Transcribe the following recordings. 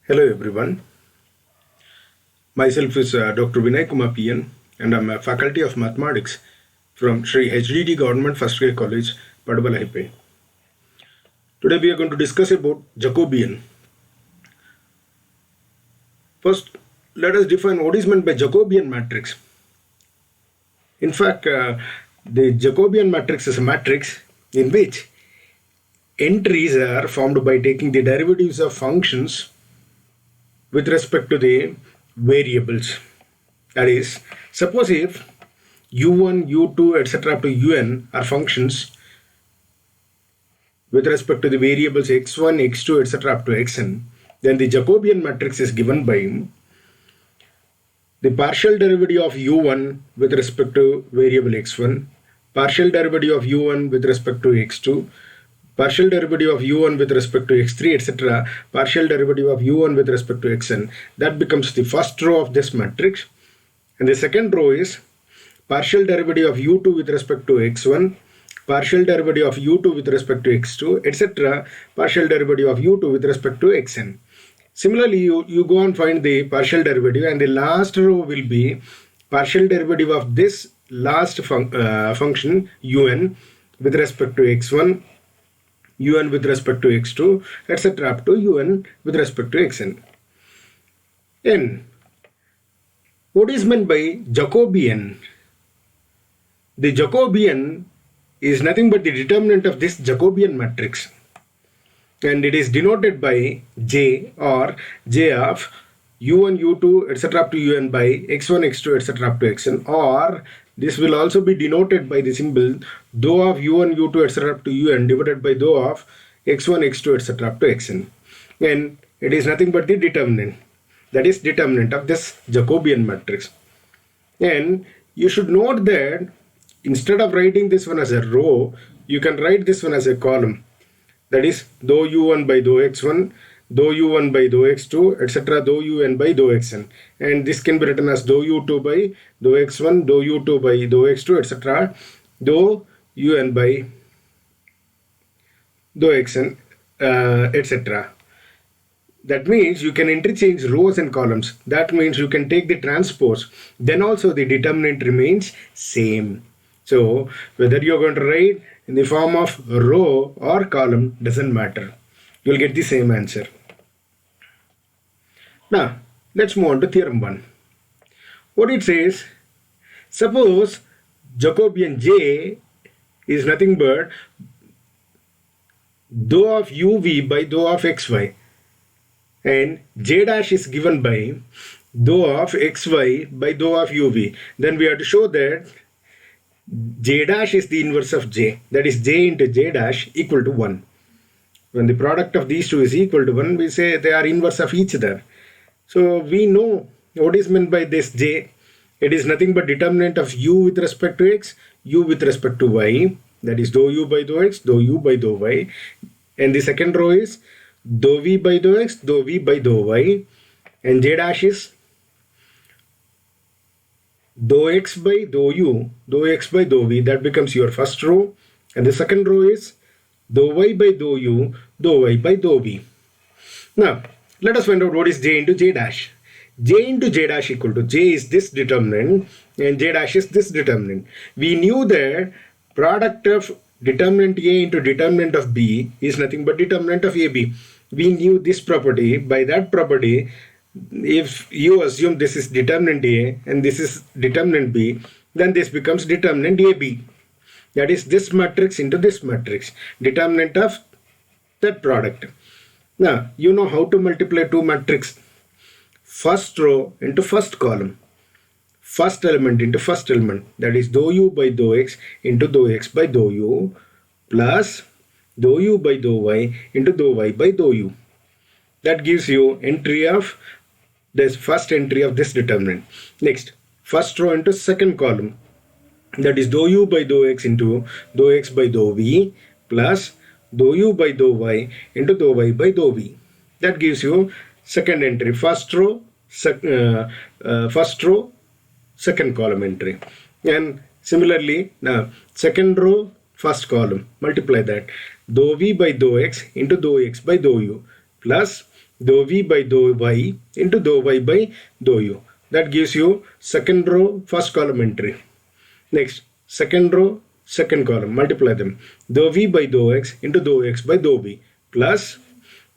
Hello everyone. Myself is Dr. Vinay Kumar PN and I'm a faculty of mathematics from Sri HDD Government First Grade College, Padubalahipe. Today we are going to discuss about Jacobian. First, let us define what is meant by Jacobian matrix. In fact, the Jacobian matrix is a matrix in which entries are formed by taking the derivatives of functions with respect to the variables. That is, suppose if u1, u2, etc. up to un are functions with respect to the variables x1, x2, etc. up to xn, then the Jacobian matrix is given by the partial derivative of u1 with respect to variable x1, partial derivative of u1 with respect to x2, partial derivative of u1 with respect to x3, etc., partial derivative of u1 with respect to xn. That becomes the first row of this matrix. And the second row is partial derivative of u2 with respect to x1, partial derivative of u2 with respect to x2, etc., partial derivative of u2 with respect to xn. Similarly, you go and find the partial derivative, and the last row will be partial derivative of this last function un with respect to x1, un with respect to x2, etc. up to un with respect to xn. And what is meant by Jacobian? The Jacobian is nothing but the determinant of this Jacobian matrix, and it is denoted by J or J of u1, u2, etc. up to un by x1, x2, etc. up to xn, or this will also be denoted by the symbol dou of u1, u2, etc. up to un divided by dou of x1, x2, etc. up to xn. And it is nothing but the determinant. That is determinant of this Jacobian matrix. And you should note that instead of writing this one as a row, you can write this one as a column. That is dou u1 by dou x1, dou u1 by dou x2, etc. dou un by dou xn. And this can be written as dou u2 by dou x1, dou u2 by dou x2, etc. dou un by dou xn, etc. That means you can interchange rows and columns. That means you can take the transpose. Then also the determinant remains same. So whether you're going to write in the form of row or column doesn't matter. You'll get the same answer. Now, let's move on to theorem 1. What it says, suppose Jacobian J is nothing but dou of uv by dou of xy, and J dash is given by dou of xy by dou of uv. Then we have to show that J dash is the inverse of J. That is J into J dash equal to 1. When the product of these two is equal to 1, we say they are inverse of each other. So we know what is meant by this J. It is nothing but determinant of u with respect to x, u with respect to y. That is dou u by dou x, dou u by dou y. And the second row is dou v by dou x, dou v by dou y. And J dash is dou x by dou u, dou x by dou v. That becomes your first row. And the second row is dou y by dou u, dou y by dou v. Now, let us find out what is J into J dash. J into J dash equal to J is this determinant and J dash is this determinant. We knew that product of determinant A into determinant of B is nothing but determinant of AB. We knew this property. By that property, if you assume this is determinant A and this is determinant B, then this becomes determinant AB. That is this matrix into this matrix, determinant of that product. Now, you know how to multiply two matrices. First row into first column. First element into first element. That is dou u by dou x into dou x by dou u plus dou u by dou y into dou y by dou u. That gives you entry of this first entry of this determinant. Next, first row into second column. That is dou u by dou x into dou x by dou v plus dou u by dou y into dou y by dou v. That gives you second entry, first row, second column entry. And similarly, now second row, first column, multiply that. Dou v by dou x into dou x by dou u plus dou v by dou y into dou y by dou u. That gives you second row, first column entry. Next, second row, second column, multiply them. Dou v by dou x into dou x by dou v plus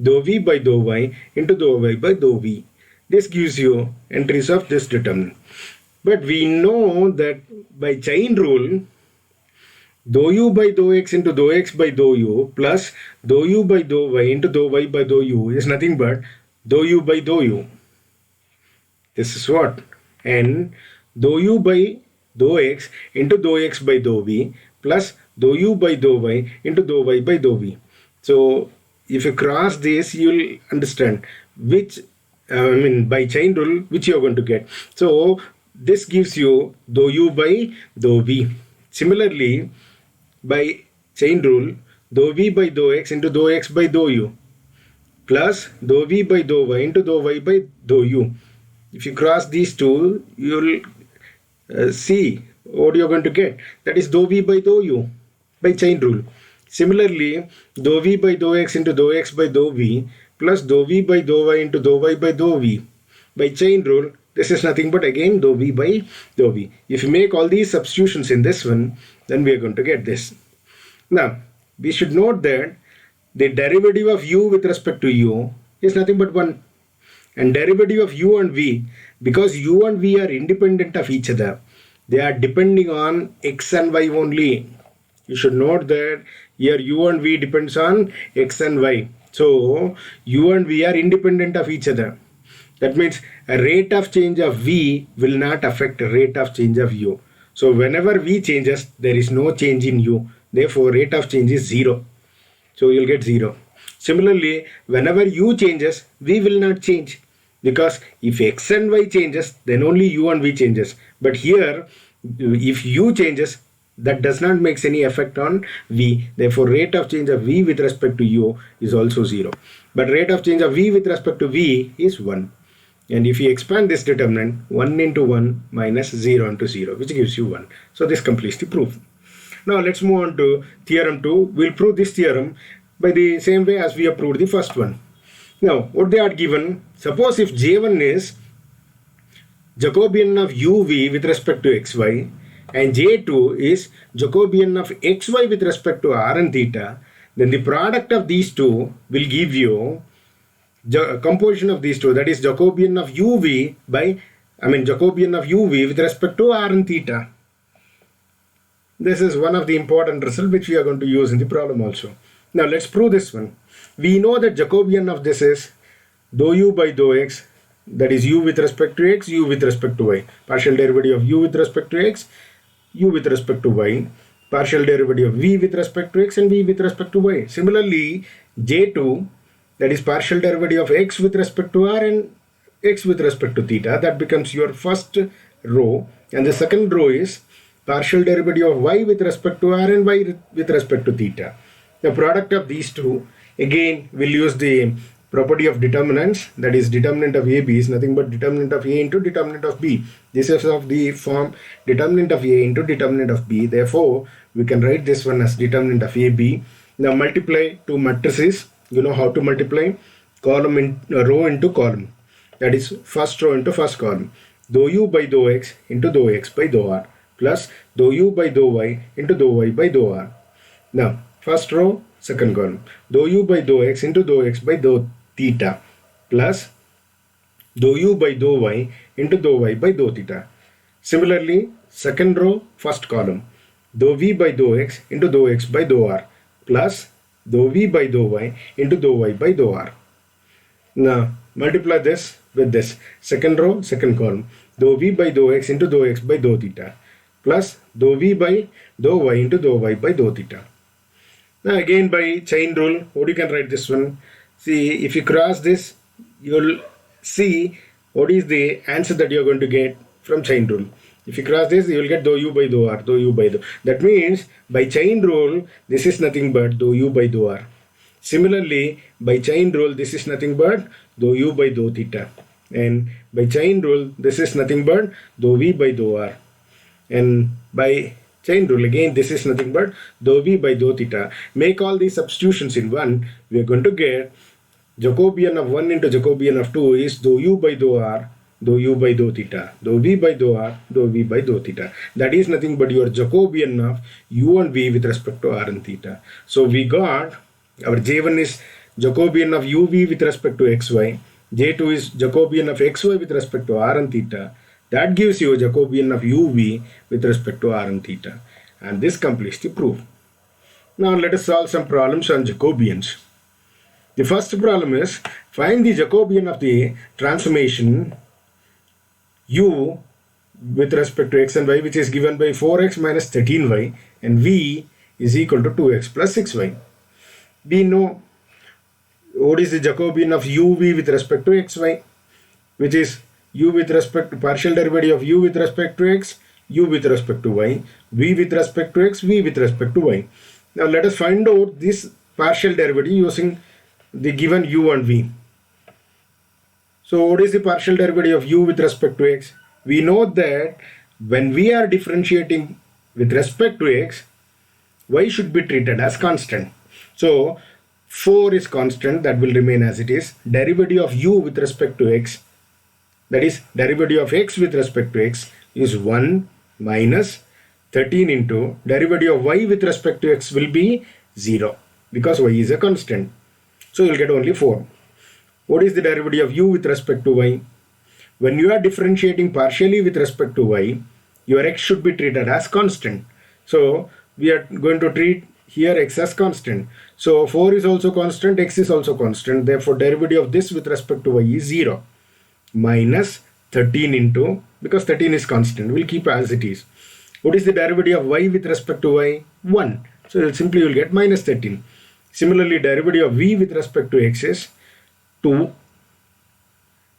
dou v by dou y into dou y by dou v. This gives you entries of this determinant. But we know that by chain rule, dou u by dou x into dou x by dou u plus dou u by dou y into dou y by dou u is nothing but dou u by dou u. This is what? And dou u by dou x into dou x by dou v plus dou u by dou y into dou y by dou v. So if you cross this, you will understand which, by chain rule, which you are going to get. So this gives you dou u by dou v. Similarly, by chain rule, dou v by dou x into dou x by dou u plus dou v by dou y into dou y by dou u. If you cross these two, you will see what you are going to get. That is dou v by dou u by chain rule. Similarly, dou v by dou x into dou x by dou v plus dou v by dou y into dou y by dou v. By chain rule, this is nothing but again dou v by dou v. If you make all these substitutions in this one, then we are going to get this. Now, we should note that the derivative of u with respect to u is nothing but 1. And derivative of u and v, because u and v are independent of each other, they are depending on x and y only. You should note that here u and v depends on x and y. So u and v are independent of each other. That means a rate of change of v will not affect rate of change of u. So whenever v changes, there is no change in u. Therefore, rate of change is 0. So you'll get 0. Similarly, whenever u changes, v will not change, because if x and y changes, then only u and v changes. But here, if u changes, that does not make any effect on v. Therefore, rate of change of v with respect to u is also 0. But rate of change of v with respect to v is 1. And if you expand this determinant, 1 into 1 minus 0 into 0, which gives you 1. So this completes the proof. Now let's move on to theorem 2. We'll prove this theorem by the same way as we have proved the first one. Now, what they are given, suppose if J1 is Jacobian of uv with respect to xy and J2 is Jacobian of xy with respect to r and theta, then the product of these two will give you composition of these two, that is Jacobian of uv Jacobian of uv with respect to r and theta. This is one of the important results which we are going to use in the problem also. Now let's prove this one. We know that Jacobian of this is dou u by dou x, that is u with respect to x, u with respect to y. Partial derivative of u with respect to x, u with respect to y. Partial derivative of v with respect to x and v with respect to y. Similarly, J2, that is partial derivative of x with respect to r and x with respect to theta. That becomes your first row. And the second row is partial derivative of y with respect to r and y with respect to theta. The product of these two, again, we'll use the property of determinants, that is determinant of AB is nothing but determinant of A into determinant of B. This is of the form determinant of A into determinant of B. Therefore, we can write this one as determinant of AB. Now multiply two matrices. You know how to multiply column in row into column. That is first row into first column. Dou u by dou x into dou x by dou r plus dou u by dou y into dou y by dou r. Now first row, second column. Dou u by dou x into dou x by dou theta plus dou u by dou y into dou y by dou theta. Similarly, second row, first column. Dou v by dou x into dou x by dou r plus dou v by dou y into dou y by dou r. Now multiply this with this. Second row, second column. Dou v by dou x into dou x by dou theta plus dou v by dou y into dou y by dou theta. Now again by chain rule, what you can write this one? See, if you cross this, you will see what is the answer that you are going to get from chain rule. If you cross this, you will get dou u by dou r, dou u by dou. That means by chain rule, this is nothing but dou u by dou r. Similarly, by chain rule, this is nothing but dou u by dou theta. And by chain rule, this is nothing but dou v by dou r. And by chain rule, again, this is nothing but dou v by dou theta. Make all these substitutions in one, we are going to get Jacobian of 1 into Jacobian of 2 is dou u by dou r, dou u by dou theta, dou v by dou r, dou v by dou theta. That is nothing but your Jacobian of u and v with respect to r and theta. So we got our J1 is Jacobian of uv with respect to xy, J2 is Jacobian of xy with respect to r and theta. That gives you Jacobian of uv with respect to r and theta. And this completes the proof. Now let us solve some problems on Jacobians. The first problem is find the Jacobian of the transformation u with respect to x and y, which is given by 4x minus 13y, and v is equal to 2x plus 6y. We know what is the Jacobian of uv with respect to xy, which is u with respect to partial derivative of u with respect to x, u with respect to y, v with respect to x, v with respect to y. Now let us find out this partial derivative using the given u and v. So what is the partial derivative of u with respect to x? We know that when we are differentiating with respect to x, y should be treated as constant. So 4 is constant, that will remain as it is. Derivative of u with respect to x, that is derivative of x with respect to x, is 1 minus 13 into derivative of y with respect to x will be 0 because y is a constant. So you will get only 4. What is the derivative of u with respect to y? When you are differentiating partially with respect to y, your x should be treated as constant. So we are going to treat here x as constant. So 4 is also constant, x is also constant. Therefore derivative of this with respect to y is 0. Minus 13 into, because 13 is constant, we'll keep as it is. What is the derivative of y with respect to y? 1. So simply you'll get minus 13. Similarly, derivative of v with respect to x is 2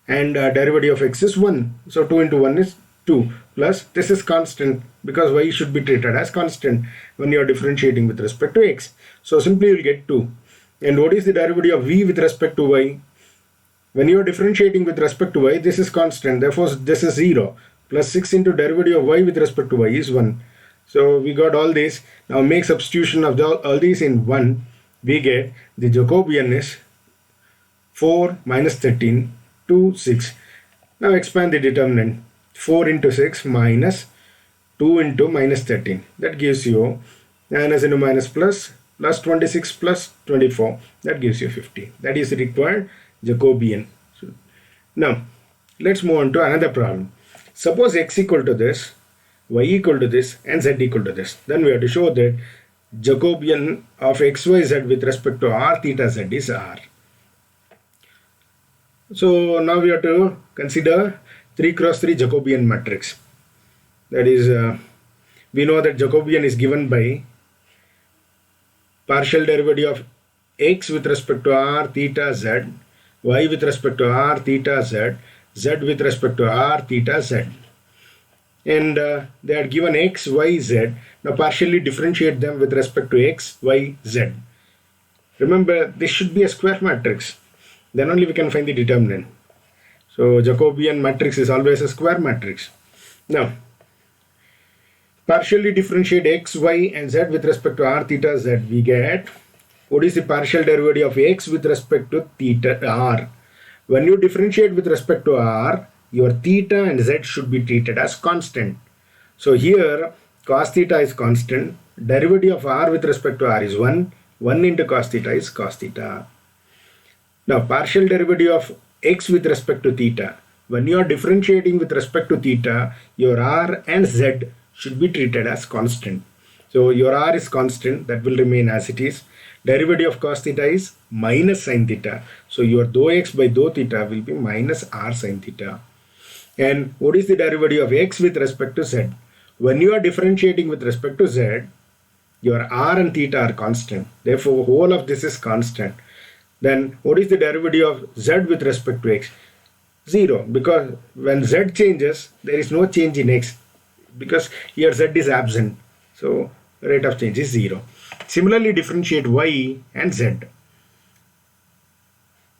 and derivative of x is 1. So 2 into 1 is 2 plus this is constant because y should be treated as constant when you are differentiating with respect to x. So simply you will get 2. And what is the derivative of v with respect to y? When you are differentiating with respect to y, this is constant, therefore this is 0. Plus 6 into derivative of y with respect to y is 1. So we got all this. Now make substitution of all these in 1. We get the Jacobian is 4 minus 13 to 6. Now expand the determinant. 4 into 6 minus 2 into minus 13. That gives you minus into minus plus 26 plus 24. That gives you 50. That is the required Jacobian. So now let's move on to another problem. Suppose x equal to this, y equal to this, and z equal to this. Then we have to show that Jacobian of xyz with respect to r theta z is r. So now we have to consider 3 cross 3 Jacobian matrix. That is, we know that Jacobian is given by partial derivative of x with respect to r theta z, y with respect to r theta z, z with respect to r theta z. And they are given x, y, z. Now partially differentiate them with respect to x, y, z. Remember, this should be a square matrix. Then only we can find the determinant. So Jacobian matrix is always a square matrix. Now, partially differentiate x, y, and z with respect to r theta z. We get what is the partial derivative of x with respect to theta r. When you differentiate with respect to r, your theta and z should be treated as constant. So here cos theta is constant, derivative of r with respect to r is 1, 1 into cos theta is cos theta. Now partial derivative of x with respect to theta, when you are differentiating with respect to theta, your r and z should be treated as constant. So your r is constant, that will remain as it is. Derivative of cos theta is minus sin theta. So your dou x by dou theta will be minus r sin theta. And what is the derivative of x with respect to z? When you are differentiating with respect to z, your r and theta are constant. Therefore, whole of this is constant. Then what is the derivative of z with respect to x? 0, because when z changes, there is no change in x, because here z is absent. So rate of change is 0. Similarly, differentiate y and z.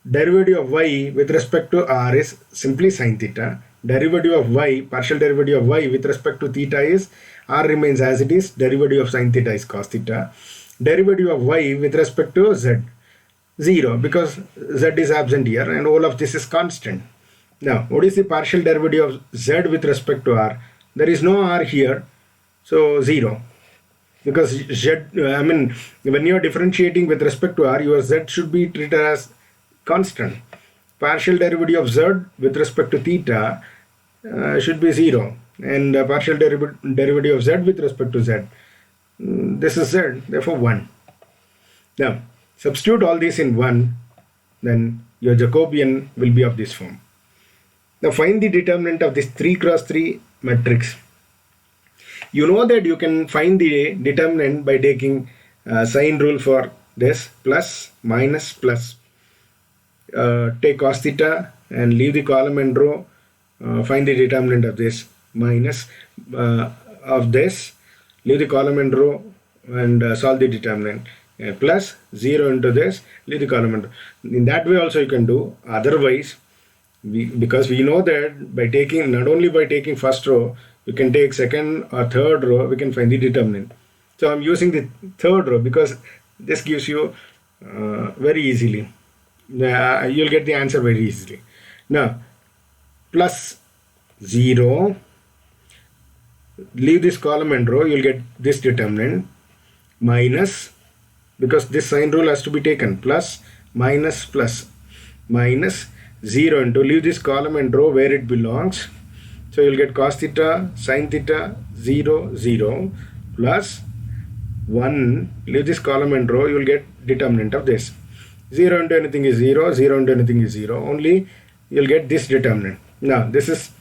Derivative of y with respect to r is simply sin theta. Derivative of y, partial derivative of y with respect to theta is r remains as it is. Derivative of sin theta is cos theta. Derivative of y with respect to z. 0 because z is absent here and all of this is constant. Now, what is the partial derivative of z with respect to r? There is no r here, so 0. Because z, when you are differentiating with respect to r, your z should be treated as constant. Partial derivative of z with respect to theta should be 0, and partial derivative of z with respect to z, this is z, therefore 1. Now, substitute all this in 1, then your Jacobian will be of this form. Now, find the determinant of this 3 cross 3 matrix. You know that you can find the determinant by taking sign rule for this, plus, minus, plus. Take cos theta and leave the column and row. Find the determinant of this, minus of this, leave the column and row, and solve the determinant. Plus 0 into this, leave the column and row. In that way also you can do. Otherwise, because we know that by taking, not only by taking first row, you can take second or third row, we can find the determinant. So I'm using the third row because this gives you very easily. You'll get the answer very easily. Now, plus 0, leave this column and row, you'll get this determinant, minus, because this sign rule has to be taken, plus, minus, 0 into, leave this column and row where it belongs. So you'll get cos theta, sin theta, 0, 0, plus 1, leave this column and row, you'll get determinant of this. 0 into anything is 0, 0 into anything is 0, only you'll get this determinant. Now, this is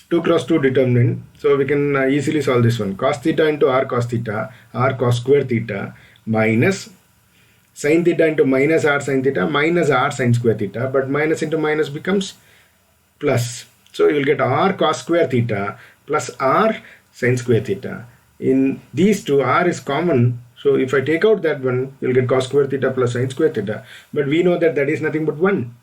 2 cross 2 determinant, so we can easily solve this one. Cos theta into r cos theta, r cos square theta, minus sin theta into minus r sin theta, minus r sin square theta, but minus into minus becomes plus. So you will get r cos square theta plus r sin square theta. In these two, r is common, so if I take out that one, you will get cos square theta plus sin square theta, but we know that that is nothing but 1.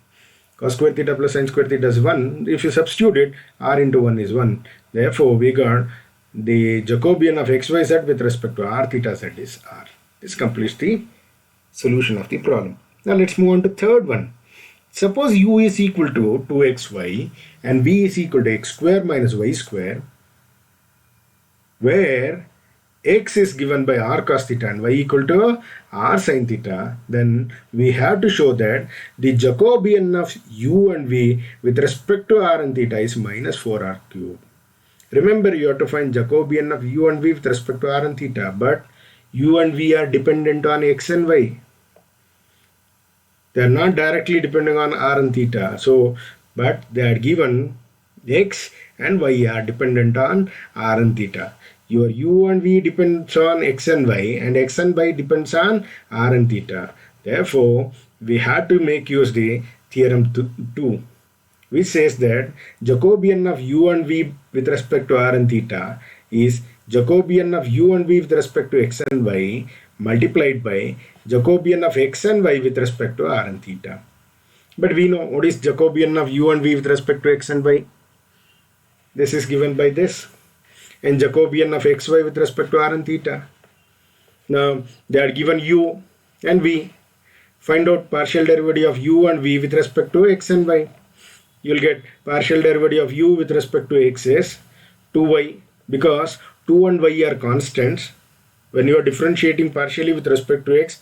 Cos square theta plus sin square theta is 1. If you substitute it, r into 1 is 1. Therefore, we got the Jacobian of xyz with respect to r theta z is r. This completes the solution of the problem. Now let's move on to third one. Suppose u is equal to 2xy and v is equal to x square minus y square, where x is given by r cos theta and y equal to r sin theta, then we have to show that the Jacobian of u and v with respect to r and theta is minus 4r cubed. Remember, you have to find Jacobian of u and v with respect to r and theta, but u and v are dependent on x and y. They are not directly depending on r and theta, but they are given x and y are dependent on r and theta. Your u and v depends on x and y depends on r and theta. Therefore, we have to make use the theorem 2, which says that Jacobian of u and v with respect to r and theta is Jacobian of u and v with respect to x and y multiplied by Jacobian of x and y with respect to r and theta. But we know what is Jacobian of u and v with respect to x and y. This is given by this. And Jacobian of xy with respect to r and theta. Now, they are given u and v. Find out partial derivative of u and v with respect to x and y. You will get partial derivative of u with respect to x is 2y, because 2 and y are constants. When you are differentiating partially with respect to x,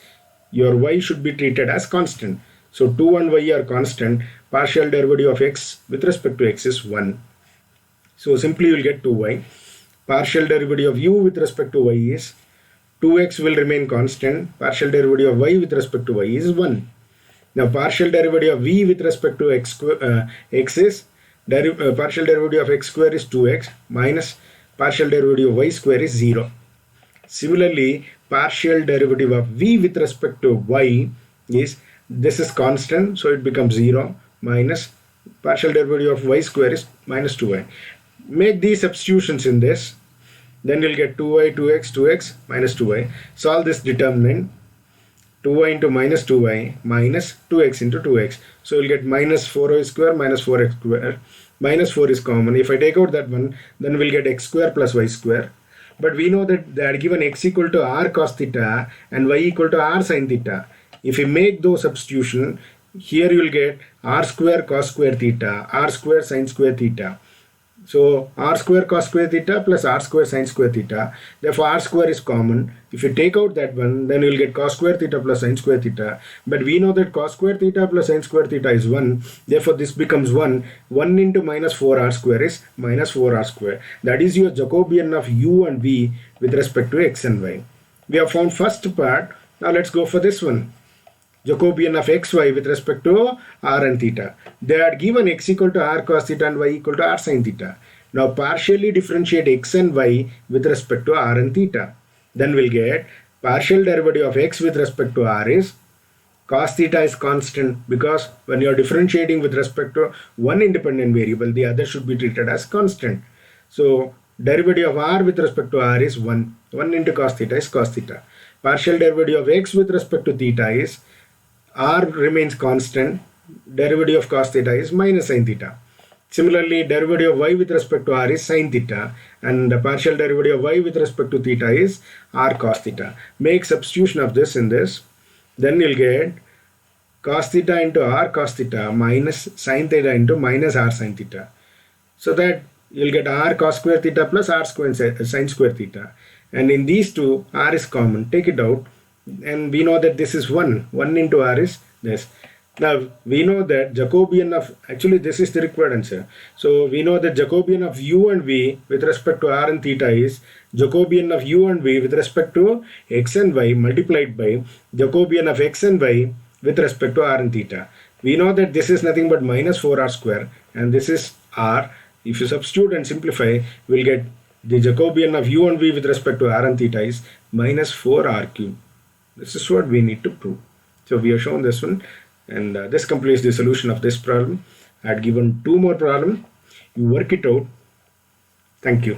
your y should be treated as constant. So 2 and y are constant. Partial derivative of x with respect to x is 1. So simply you will get 2y. Partial derivative of u with respect to y is 2x will remain constant. Partial derivative of y with respect to y is 1. Now partial derivative of v with respect to x is partial derivative of x square is 2x minus partial derivative of y square is 0. Similarly, partial derivative of v with respect to y is, this is constant, so it becomes 0 minus partial derivative of y square is minus 2y. Make these substitutions in this, then you'll get 2y, 2x, 2x, minus 2y. Solve this determinant, 2y into minus 2y minus 2x into 2x. So you'll get minus 4y square minus 4x square. Minus 4 is common. If I take out that one, then we'll get x square plus y square. But we know that they are given x equal to r cos theta and y equal to r sin theta. If you make those substitution, here you will get r square cos square theta, r square sin square theta. So r square cos square theta plus r square sin square theta. Therefore r square is common. If you take out that one, then you will get cos square theta plus sin square theta. But we know that cos square theta plus sin square theta is 1. Therefore this becomes 1. 1 into minus 4r square is minus 4r square. That is your Jacobian of u and v with respect to x and y. We have found first part. Now let's go for this one. Jacobian of xy with respect to r and theta. They had given x equal to r cos theta and y equal to r sin theta. Now partially differentiate x and y with respect to r and theta. Then we'll get partial derivative of x with respect to r is cos theta is constant, because when you are differentiating with respect to one independent variable, the other should be treated as constant. So derivative of r with respect to r is 1. 1 into cos theta is cos theta. Partial derivative of x with respect to theta is r remains constant, derivative of cos theta is minus sin theta. Similarly, derivative of y with respect to r is sin theta, and the partial derivative of y with respect to theta is r cos theta. Make substitution of this in this, then you'll get cos theta into r cos theta minus sin theta into minus r sin theta. So that you'll get r cos square theta plus r square sin square theta. And in these two, r is common. Take it out. And we know that this is 1. 1 into r is this. Now, we know that Jacobian of, actually this is the required answer. So, we know that Jacobian of u and v with respect to r and theta is Jacobian of u and v with respect to x and y multiplied by Jacobian of x and y with respect to r and theta. We know that this is nothing but minus 4r square and this is r. If you substitute and simplify, we'll get the Jacobian of u and v with respect to r and theta is minus 4r cube. This is what we need to prove. So we have shown this one, and this completes the solution of this problem. I had given 2 more problems. You work it out. Thank you.